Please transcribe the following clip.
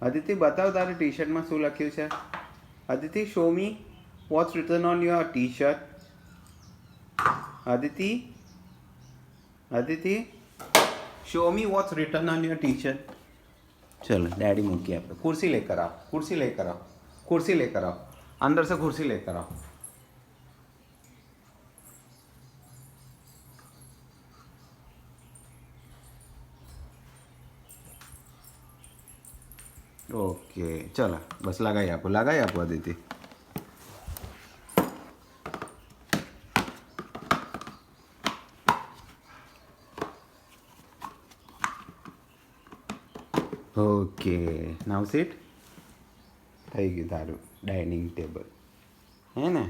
અદિતિ બતાવ તારે ટી શર્ટમાં શું લખ્યું છે. Aditi show me what's written on your T shirt. Aditi Aditi show me what's written on your T shirt. चलो डैडी मूकी आप कुर्सी लेकर आओ, कुर्सी लेकर आओ, कुर्सी लेकर आओ, अंदर से कुर्सी लेकर आओ. ओके चलो बस लगाई आपको अदिति. ઓકે નાવ સીટ થઈ ગયું તારું ડાઇનિંગ ટેબલ હે ને.